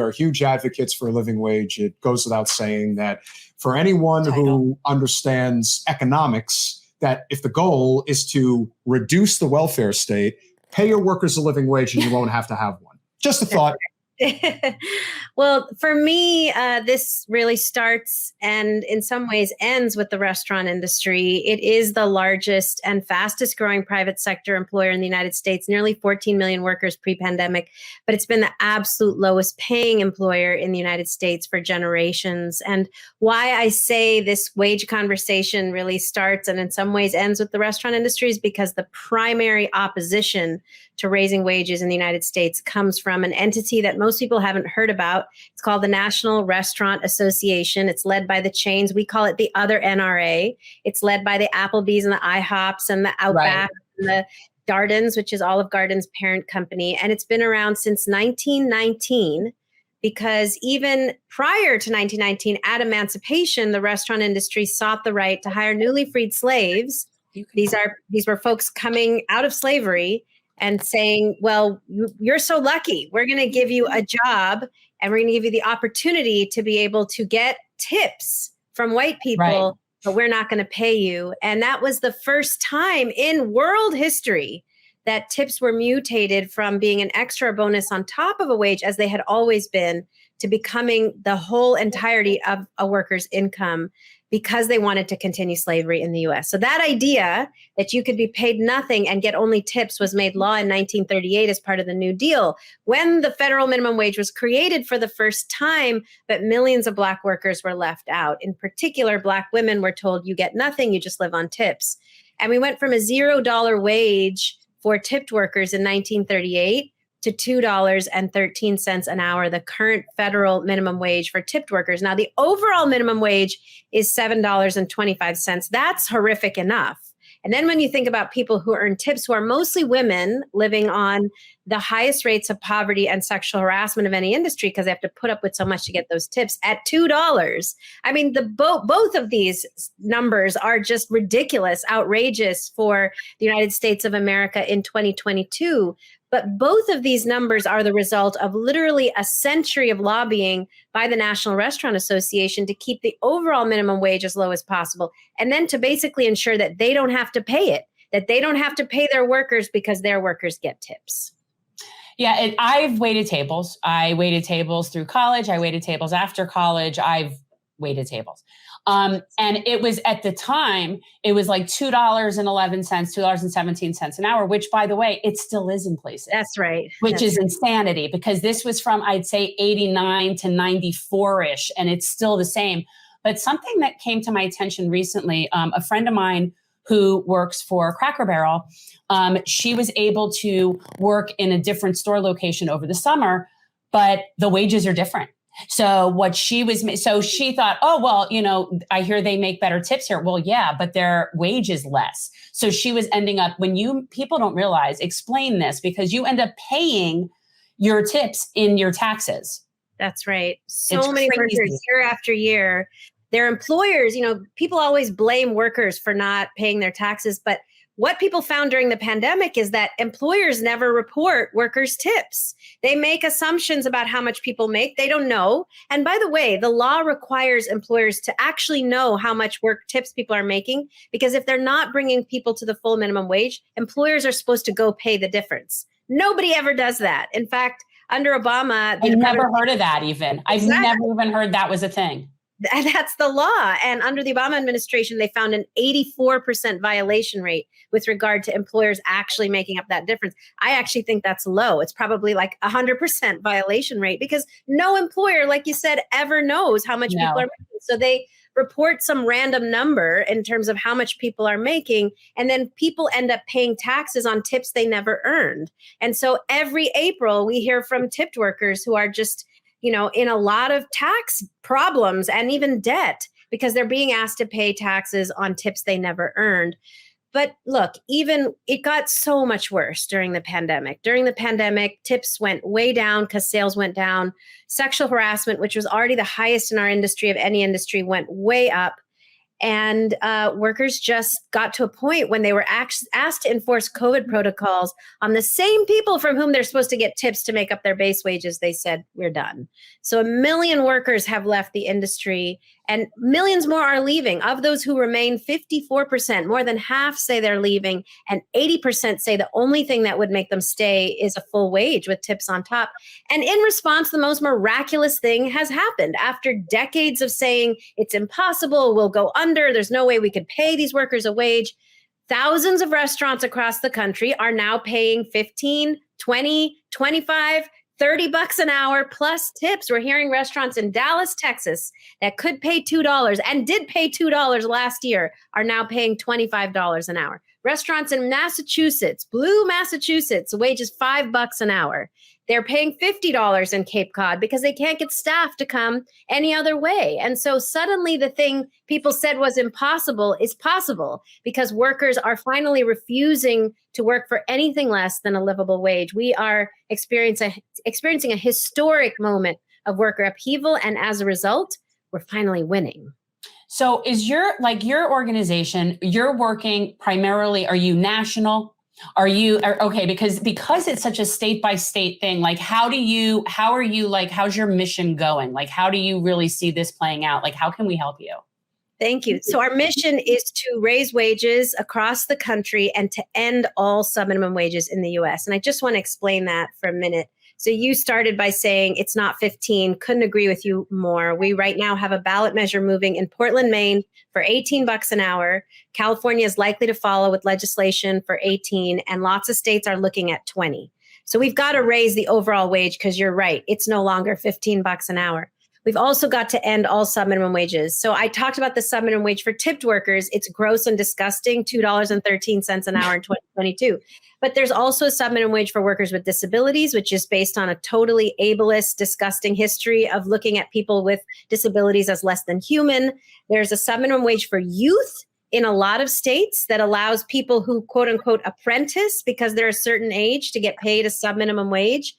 are huge advocates for a living wage. It goes without saying that for anyone who understands economics, that if the goal is to reduce the welfare state, pay your workers a living wage and you won't have to have one. Just a thought. Well, for me, this really starts and in some ways ends with the restaurant industry. It is the largest and fastest growing private sector employer in the United States, nearly 14 million workers pre-pandemic, but it's been the absolute lowest paying employer in the United States for generations. And why I say this wage conversation really starts and in some ways ends with the restaurant industry is because the primary opposition to raising wages in the United States comes from an entity that most people haven't heard about. It's called the National Restaurant Association. It's led by the chains. We call it the other NRA. It's led by the Applebee's and the IHOPs and the Outback and the Gardens, which is Olive Garden's parent company. And it's been around since 1919 because even prior to 1919, at emancipation, the restaurant industry sought the right to hire newly freed slaves. These were folks coming out of slavery and saying, well, you're so lucky. We're going to give you a job and we're going to give you the opportunity to be able to get tips from white people, but we're not going to pay you. And that was the first time in world history that tips were mutated from being an extra bonus on top of a wage, as they had always been, to becoming the whole entirety of a worker's income, because they wanted to continue slavery in the US. So that idea that you could be paid nothing and get only tips was made law in 1938 as part of the New Deal, when the federal minimum wage was created for the first time, but millions of Black workers were left out. In particular, Black women were told, you get nothing, you just live on tips. And we went from a $0 wage for tipped workers in 1938 to $2.13 an hour, the current federal minimum wage for tipped workers. Now, the overall minimum wage is $7.25. That's horrific enough. And then when you think about people who earn tips, who are mostly women living on the highest rates of poverty and sexual harassment of any industry, because they have to put up with so much to get those tips at $2. I mean, both of these numbers are just ridiculous, outrageous for the United States of America in 2022. But both of these numbers are the result of literally a century of lobbying by the National Restaurant Association to keep the overall minimum wage as low as possible, and then to basically ensure that they don't have to pay it, that they don't have to pay their workers because their workers get tips. Yeah, I've waited tables. I waited tables through college. I waited tables after college. I've waited tables. And it was, at the time, it was like $2.11, $2.17 an hour, which, by the way, it still is in places. That's right. Which is insanity, because this was from, I'd say, 89 to 94-ish, and it's still the same. But something that came to my attention recently, a friend of mine who works for Cracker Barrel, she was able to work in a different store location over the summer, but the wages are different. So she thought, oh, well, I hear they make better tips here. Well, yeah, but their wage is less. So she was ending up, people don't realize, explain this, because you end up paying your tips in your taxes. That's right. So many workers year after year, their employers, people always blame workers for not paying their taxes, but what people found during the pandemic is that employers never report workers' tips. They make assumptions about how much people make. They don't know. And by the way, the law requires employers to actually know how much work tips people are making, because if they're not bringing people to the full minimum wage, employers are supposed to go pay the difference. Nobody ever does that. In fact, under Obama— I've never heard of that even. I've never even heard that was a thing. That's the law. And under the Obama administration, they found an 84% violation rate with regard to employers actually making up that difference. I actually think that's low. It's probably like 100% violation rate, because no employer, like you said, ever knows how much people are making. So they report some random number in terms of how much people are making, and then people end up paying taxes on tips they never earned. And so every April we hear from tipped workers who are just in a lot of tax problems and even debt, because they're being asked to pay taxes on tips they never earned. But look, it got so much worse during the pandemic. During the pandemic, tips went way down because sales went down. Sexual harassment, which was already the highest in our industry of any industry, went way up. And workers just got to a point when they were asked to enforce COVID protocols on the same people from whom they're supposed to get tips to make up their base wages. They said, we're done. So 1 million workers have left the industry and millions more are leaving. Of those who remain, 54%, more than half say they're leaving, and 80% say the only thing that would make them stay is a full wage with tips on top. And in response, the most miraculous thing has happened. After decades of saying it's impossible, we'll go under, there's no way we could pay these workers a wage, thousands of restaurants across the country are now paying 15, 20, 25, $30 an hour plus tips. We're hearing restaurants in Dallas, Texas that could pay $2 and did pay $2 last year are now paying $25 an hour. Restaurants in Massachusetts, Blue Massachusetts, wages $5 an hour. They're paying $50 in Cape Cod because they can't get staff to come any other way. And so suddenly the thing people said was impossible is possible because workers are finally refusing to work for anything less than a livable wage. We are experiencing a historic moment of worker upheaval. And as a result, we're finally winning. So is your organization, you're working primarily, are you national? Are you okay? Because it's such a state by state thing. Like, how's your mission going? Like, how do you really see this playing out? Like, how can we help you? Thank you. So our mission is to raise wages across the country and to end all subminimum wages in the US. And I just want to explain that for a minute. So you started by saying it's not 15, couldn't agree with you more. We right now have a ballot measure moving in Portland, Maine for $18 an hour. California is likely to follow with legislation for 18, and lots of states are looking at 20. So we've got to raise the overall wage because you're right, it's no longer $15 an hour. We've also got to end all subminimum wages. So I talked about the subminimum wage for tipped workers. It's gross and disgusting, $2.13 an hour in 2022. But there's also a subminimum wage for workers with disabilities, which is based on a totally ableist, disgusting history of looking at people with disabilities as less than human. There's a subminimum wage for youth in a lot of states that allows people who, quote unquote, apprentice because they're a certain age to get paid a subminimum wage.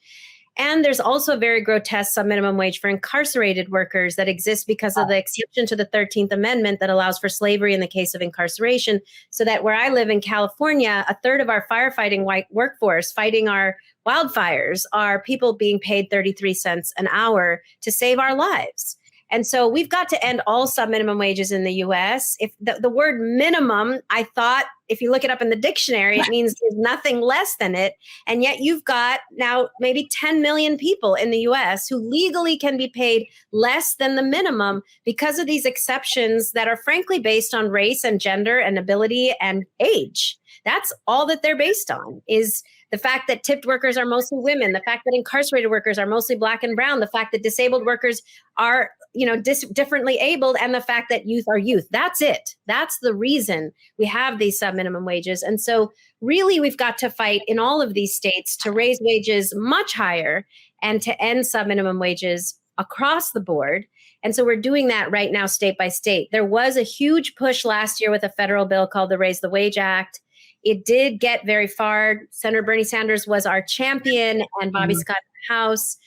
And there's also a very grotesque subminimum wage for incarcerated workers that exists because of the exception to the 13th Amendment that allows for slavery in the case of incarceration. So that where I live in California, a third of our firefighting white workforce fighting our wildfires are people being paid 33 cents an hour to save our lives. And so we've got to end all subminimum wages in the US. If the word minimum, I thought, if you look it up in the dictionary, it means there's nothing less than it. And yet you've got now maybe 10 million people in the US who legally can be paid less than the minimum because of these exceptions that are frankly based on race and gender and ability and age. That's all that they're based on, is the fact that tipped workers are mostly women, the fact that incarcerated workers are mostly Black and brown, the fact that disabled workers are, differently abled, and the fact that youth are youth. That's it. That's the reason we have these subminimum wages. And so really we've got to fight in all of these states to raise wages much higher and to end subminimum wages across the board. And so we're doing that right now, state by state. There was a huge push last year with a federal bill called the Raise the Wage Act. It did get very far. Senator Bernie Sanders was our champion and Bobby Scott in the House.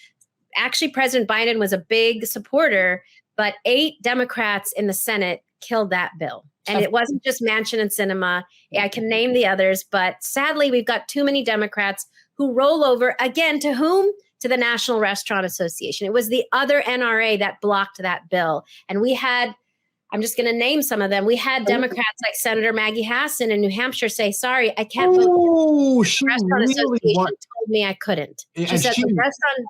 Actually, President Biden was a big supporter, but 8 Democrats in the Senate killed that bill. And it wasn't just Manchin and Sinema. I can name the others, but sadly, we've got too many Democrats who roll over again to whom? To the National Restaurant Association. It was the other NRA that blocked that bill. And we had, I'm just going to name some of them. We had Democrats like Senator Maggie Hassan in New Hampshire say, sorry, I can't vote. The Restaurant Association told me I couldn't. She said the restaurant...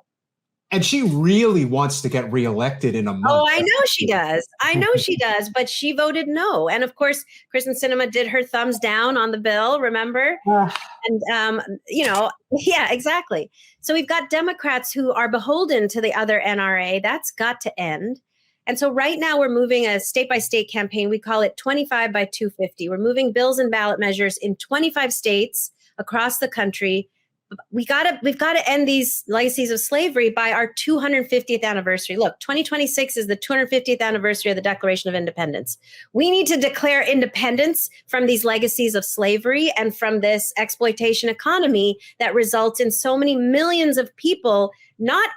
And she really wants to get reelected in a month. Oh, I know she does. I know she does. But she voted no. And of course, Kristen Sinema did her thumbs down on the bill, remember? And, yeah, exactly. So we've got Democrats who are beholden to the other NRA. That's got to end. And so right now we're moving a state by state campaign. We call it 25 by 250. We're moving bills and ballot measures in 25 states across the country. We've got to end these legacies of slavery by our 250th anniversary. Look, 2026 is the 250th anniversary of the Declaration of Independence. We need to declare independence from these legacies of slavery and from this exploitation economy that results in so many millions of people not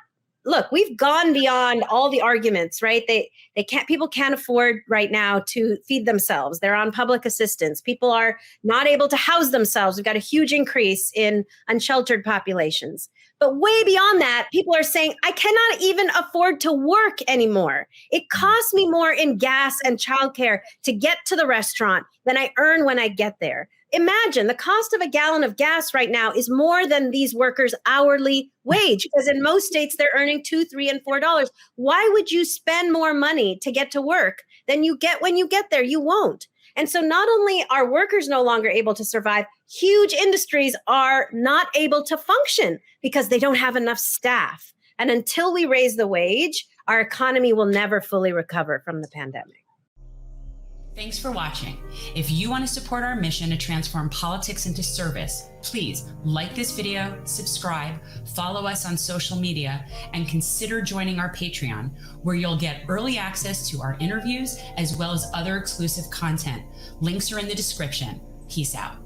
look, we've gone beyond all the arguments, right? People can't afford right now to feed themselves. They're on public assistance. People are not able to house themselves. We've got a huge increase in unsheltered populations. But way beyond that, people are saying, I cannot even afford to work anymore. It costs me more in gas and childcare to get to the restaurant than I earn when I get there. Imagine the cost of a gallon of gas right now is more than these workers' hourly wage, because in most states they're earning $2, $3, and $4. Why would you spend more money to get to work than you get when you get there? You won't. And so not only are workers no longer able to survive, huge industries are not able to function because they don't have enough staff. And until we raise the wage, our economy will never fully recover from the pandemic. Thanks for watching. If you want to support our mission to transform politics into service, please like this video, subscribe, follow us on social media, and consider joining our Patreon, where you'll get early access to our interviews as well as other exclusive content. Links are in the description. Peace out.